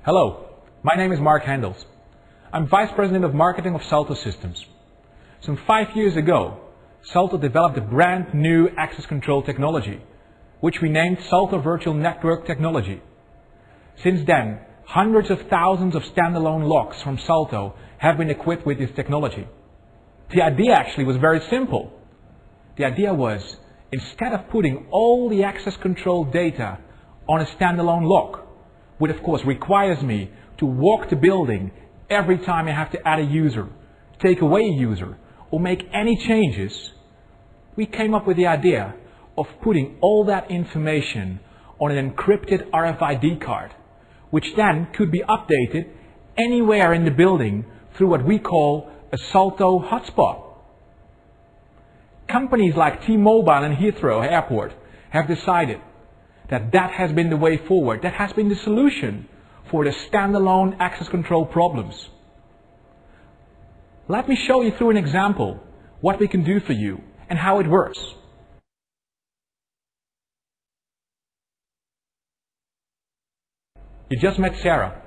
Hello, my name is Mark Hendels. I'm Vice President of Marketing of SALTO Systems. Some 5 years ago, SALTO developed a brand new access control technology, which we named SALTO Virtual Network Technology. Since then, hundreds of thousands of standalone locks from SALTO have been equipped with this technology. The idea actually was very simple. The idea was, instead of putting all the access control data on a standalone lock, which of course requires me to walk the building every time I have to add a user, take away a user, or make any changes, we came up with the idea of putting all that information on an encrypted RFID card, which then could be updated anywhere in the building through what we call a SALTO hotspot. Companies like T-Mobile and Heathrow Airport have decided that has been the way forward, that has been the solution for the standalone access control problems. Let me show you through an example what we can do for you and how it works. You just met Sarah.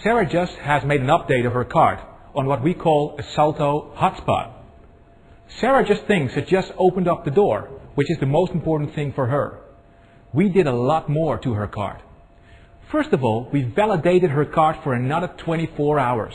Sarah just has made an update of her card on what we call a SALTO hotspot. Sarah just thinks it just opened up the door, which is the most important thing for her. We did a lot more to her card. First of all, we validated her card for another 24 hours.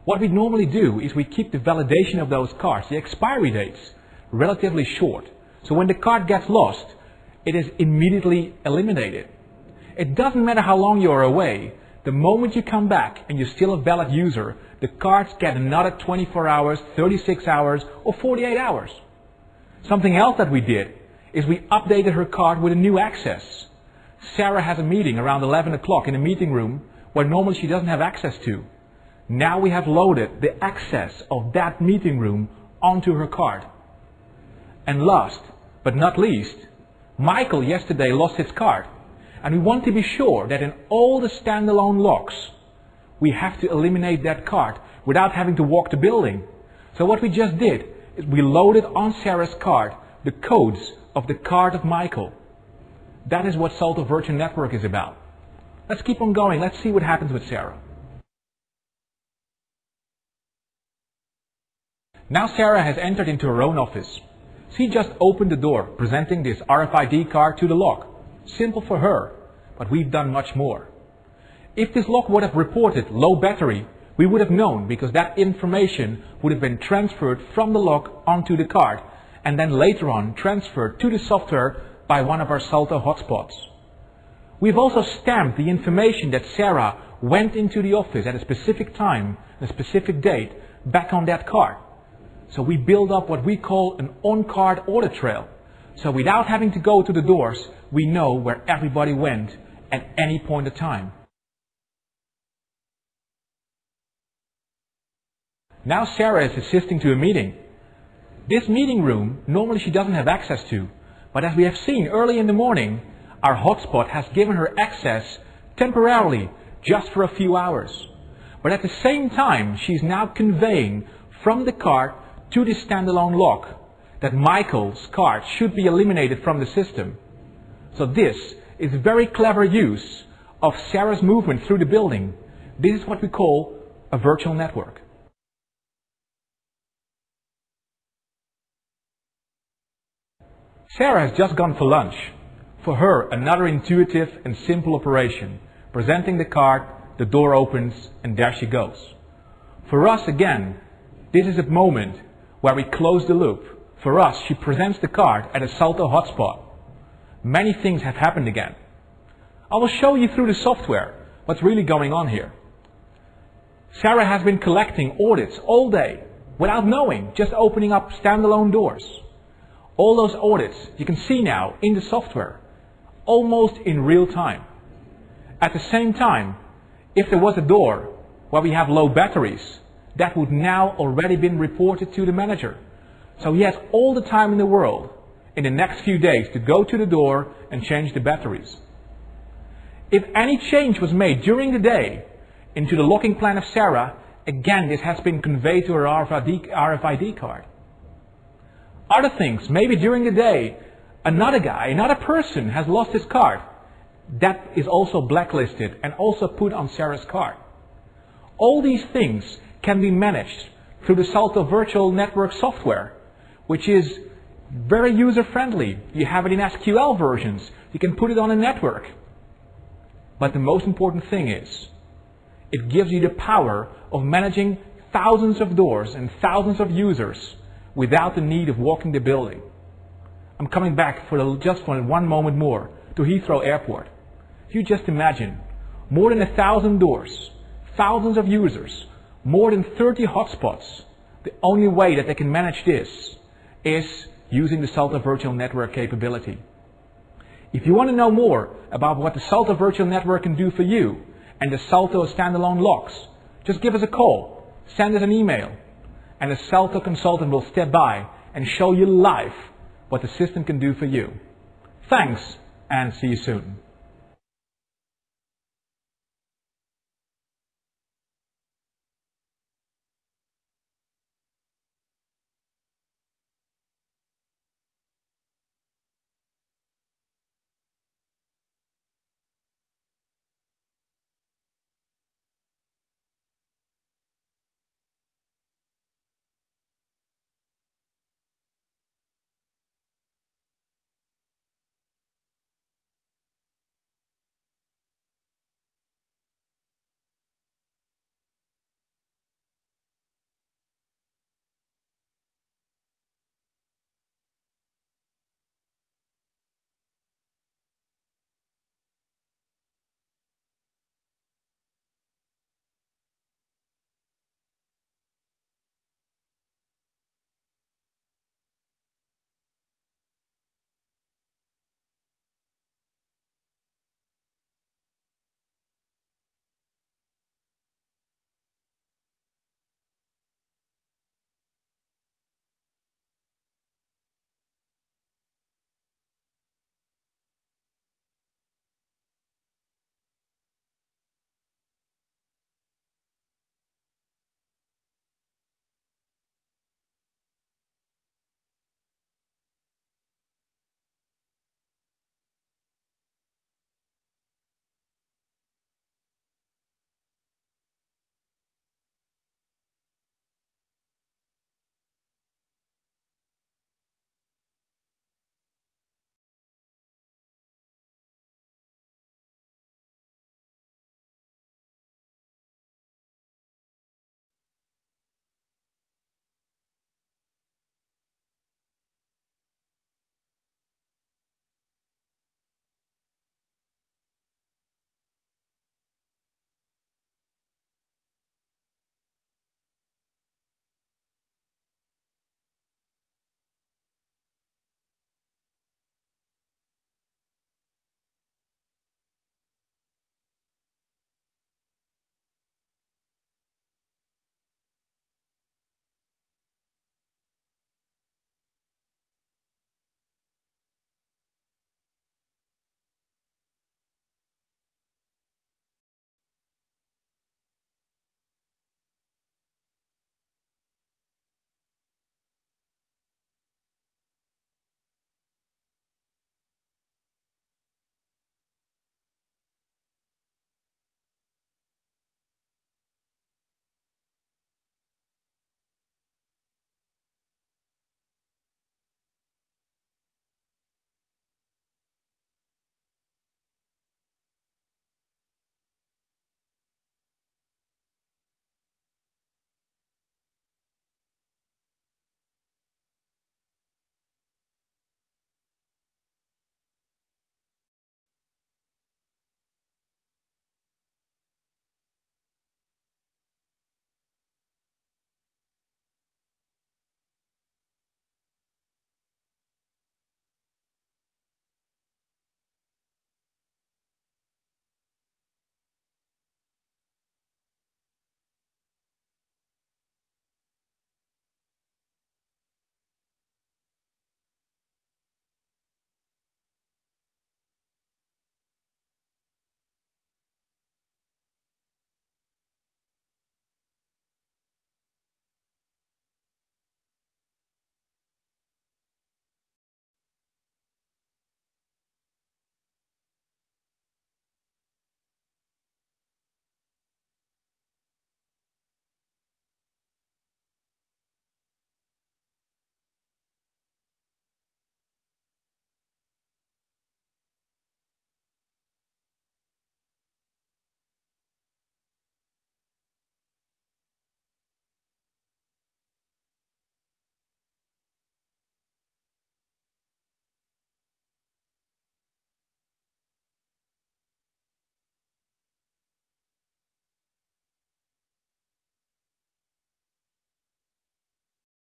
What we normally do is we keep the validation of those cards, the expiry dates, relatively short. So when the card gets lost, it is immediately eliminated. It doesn't matter how long you're away. The moment you come back and you're still a valid user, the cards get another 24 hours, 36 hours, or 48 hours. Something else that we did is we updated her card with a new access. Sarah has a meeting around 11 o'clock in a meeting room where normally she doesn't have access to. Now we have loaded the access of that meeting room onto her card. And last but not least, Michael yesterday lost his card. And we want to be sure that in all the standalone locks, we have to eliminate that card without having to walk the building. So what we just did is we loaded on Sarah's card the codes of the card of Michael. That is what SALTO Virtual Network is about. Let's keep on going. Let's see what happens with Sarah. Now Sarah has entered into her own office. She just opened the door, presenting this RFID card to the lock. Simple for her, but we've done much more. If this lock would have reported low battery, we would have known, because that information would have been transferred from the lock onto the card and then later on transferred to the software by one of our SALTO hotspots. We've also stamped the information that Sarah went into the office at a specific time, a specific date, back on that card. So we build up what we call an on-card audit trail. So without having to go to the doors, we know where everybody went at any point of time. Now Sarah is assisting to a meeting. This meeting room, normally she doesn't have access to, but as we have seen early in the morning, our hotspot has given her access temporarily, just for a few hours. But at the same time, she's now conveying from the card to the standalone lock that Michael's card should be eliminated from the system. So this is a very clever use of Sarah's movement through the building. This is what we call a virtual network. Sarah has just gone for lunch. For her, another intuitive and simple operation. Presenting the card, the door opens, and there she goes. For us, again, this is a moment where we close the loop. For us, she presents the card at a SALTO hotspot. Many things have happened again. I will show you through the software what's really going on here. Sarah has been collecting audits all day without knowing, just opening up standalone doors. All those audits you can see now in the software, almost in real time. At the same time, if there was a door where we have low batteries, that would now already been reported to the manager. So he has all the time in the world in the next few days to go to the door and change the batteries. If any change was made during the day into the locking plan of Sarah, again this has been conveyed to her RFID card. Other things, maybe during the day, another person has lost his card. that is also blacklisted and also put on Sarah's card. All these things can be managed through the SALTO virtual network software, which is very user-friendly. You have it in SQL versions. You can put it on a network. But the most important thing is, it gives you the power of managing thousands of doors and thousands of users without the need of walking the building. I'm coming back just for one moment more to Heathrow Airport. You just imagine, more than 1,000 doors, thousands of users, more than 30 hotspots. The only way that they can manage this is using the SALTO virtual network capability. If you want to know more about what the SALTO virtual network can do for you and the SALTO standalone locks, just give us a call, send us an email, and a SALTO consultant will step by and show you live what the system can do for you. Thanks, and see you soon.